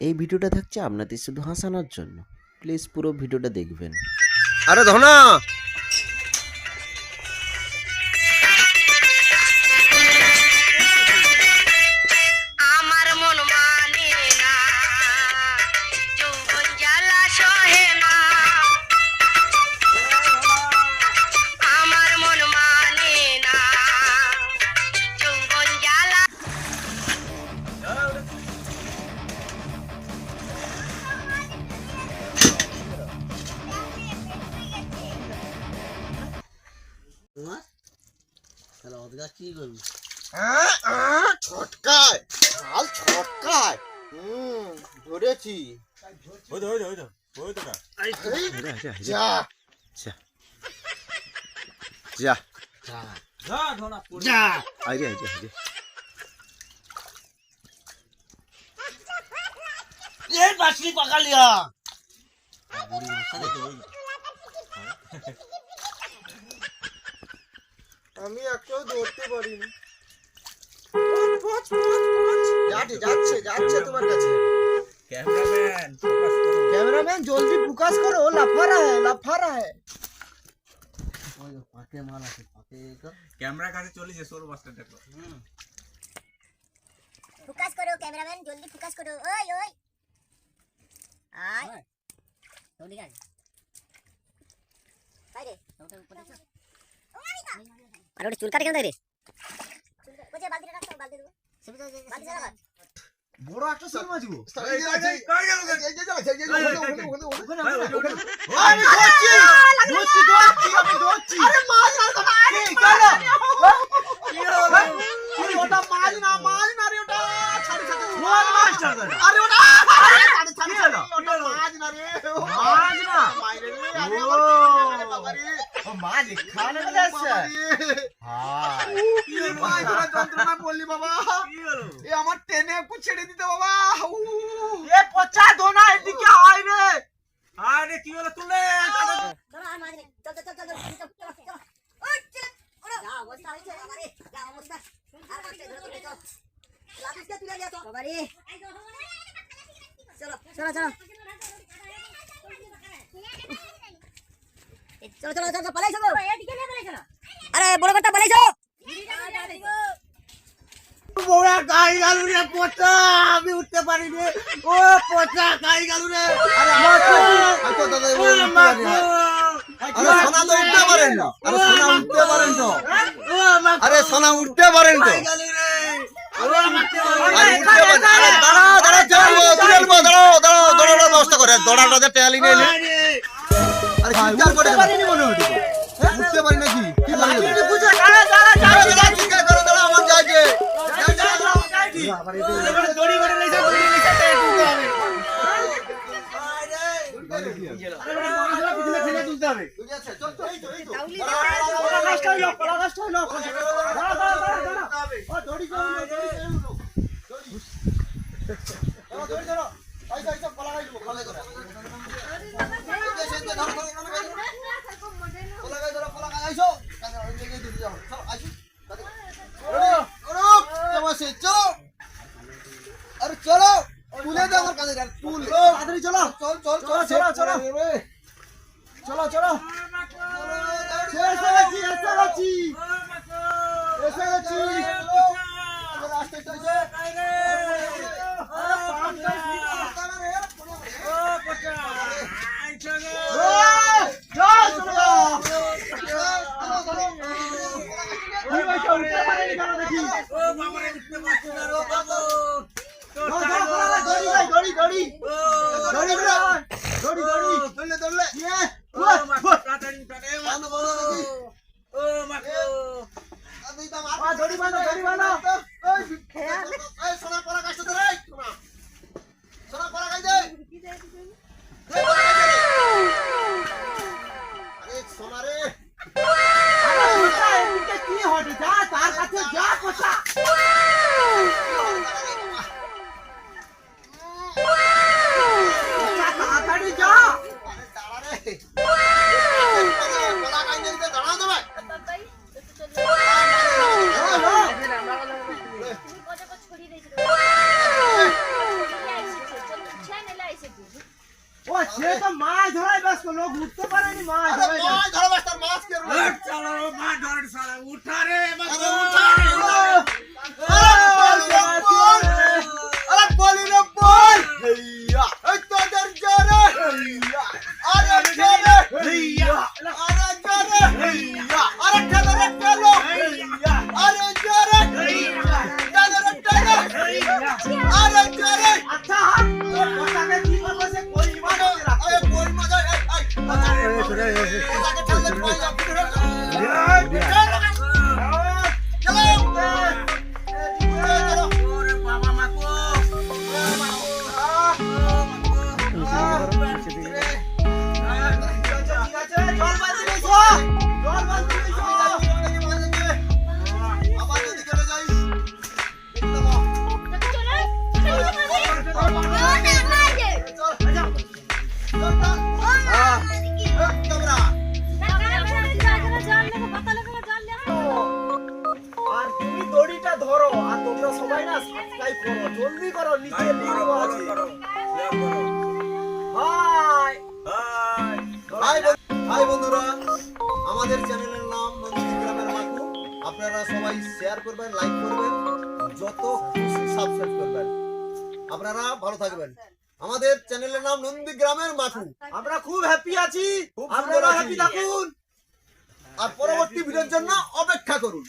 এই ভিডিওটা থাকছে আপনাদের শুধু হাসানোর জন্য। প্লিজ পুরো ভিডিওটা দেখবেন। আরে ধনা আমার মন মানে না, যৌবন জ্বালা সহে না। আমার মন মানে না, যৌবন জ্বালা। ছটকায় কাল ছটকায় ধরেছি যা যা যা আরে আরে আরে ये मछली पकड़ लिया। আমি একটাও ধরতে পারিনি। যাচ্ছে যাচ্ছে তোমার কাছে। कैमरामैन जल्दी फोकस करो, लफा रहा है कैमरा কাছে চলেছে সর বাসটা দেখো। फोकस करो कैमरामैन, जल्दी फोकस करो। ओए ओए आय जल्दी कर আরে আরে ওটা চুল কাটে কেন রে? ওই যে বালতিটা রাখো, বালতি দেবো। বালতি জানা বাদ বড় একটা শোল মাছবো। কই গেল আমি ধরছি আরে মাছ না তো কি গেল আরে ওটা মাছ না রে, ওটা ছাড়ি কোন মাছটা আরে ওটা ছাড়ি ওটা মাছ না রে, মাছ না মাইরে রে। আরে আরে বাবা রে, ও মাছ খানে চলে আসছে। হ্যাঁ কি মাছ ধরা যন্ত্রণা বললি বাবা, এ আমার টেনে একটু ছেড়ে দিতে বাবা। এ পচা ধোনা এদিকে আয় রে। আরে কি হলো তুলে চলো আর মাঝে চল চল চল চল ওই চল ওরা যা অবস্থা হইছে আমারে, যা অবস্থা আর মাঝে ধরে চল লাঠিটা তুলে নিয়ে তো বাবা রে। চলো চলো চলো চলো চলো চলো পালাইছো গো, এদিকে নিয়ে পালাইছো না। আরে বড় কথা পালাইছো বড়া গাই গালু রে পচা, আমি উঠতে পারি রে। ও পচা গাই গালু রে। আরে আচ্ছা দাদা এই উঠতে পারি না। আরে সোনা তো উঠতে পারেন না। আরে সোনা উঠতে পারেন তো। আরে সোনা উঠতে পারেন তো। আরে উঠতে পারেন। আরে দাঁড়া চলবো দাঁড়াও ব্যবস্থা করে দড়াটাতে টেয়ালি নিয়ে নে। আরে চিৎকার করে পারিনি মনে হচ্ছে। উঠতে পারি নাকি কি পারি না বুঝা দাঁড়া চিৎকার করো, দাঁড়া আমার যাইছে। দড়ি করে লইছে তুলতে হবে। আরে তুলতে হবে। ঠিক আছে চল চল এই তো দড়ি ধরো আইসা পলা গাইলো পলা করে পলা গাইছো চলো আরে চলো তুলে দে আমার কাছে তুল তাড়াতাড়ি চলো চল চল চল চলো চলো চলো চলো এসেছি সোনা পড়া কাছে সে তো মাছ ধরাই ব্যস্ত, লোক উঠতে পারেনি মাছ ধরাই। মাছ ধরা ব্যস্ত, মাছ কে ধরে? চলো মাছ ধরে সারা উঠা রে আরে উঠা! আরে বলি রে বল! হেইয়া! এই তোদের জোরে! হেইয়া! আরে জোরে! হেইয়া! আরে জোরে! হেইয়া! আরে ঠেলো রে ঠেলো! হেইয়া! আরে জোরে! হেইয়া! ঠেলো রে ঠেলো! হেইয়া! আরে জোরে! আচ্ছা হাত! ওটাকে কি করবো সে কই মাছ রাখো। আরে কই মাছ এই ওটাকে ঠেলে কই আপনি চলো! ওরে বাবা মাকো আর তুমি দড়িটা ধরো আর তোমরা সবাই না সাবস্ক্রাইব করো, জলদি করো, নিচে লিংক আছে। হাই হাই বন্ধুরা, আমাদের চ্যানেলের নাম নন্দীগ্রামের মাকু। আপনারা সবাই শেয়ার করবেন, লাইক করবেন, যত খুশি সাবস্ক্রাইব করবেন। আপনারা ভালো থাকবেন। আমাদের চ্যানেলের নাম নন্দীগ্রামের মাকু। আমরা খুব হ্যাপি আছি, আপনারা হ্যাপি থাকুন আর পরবর্তী ভিডিওর জন্য অপেক্ষা করুন।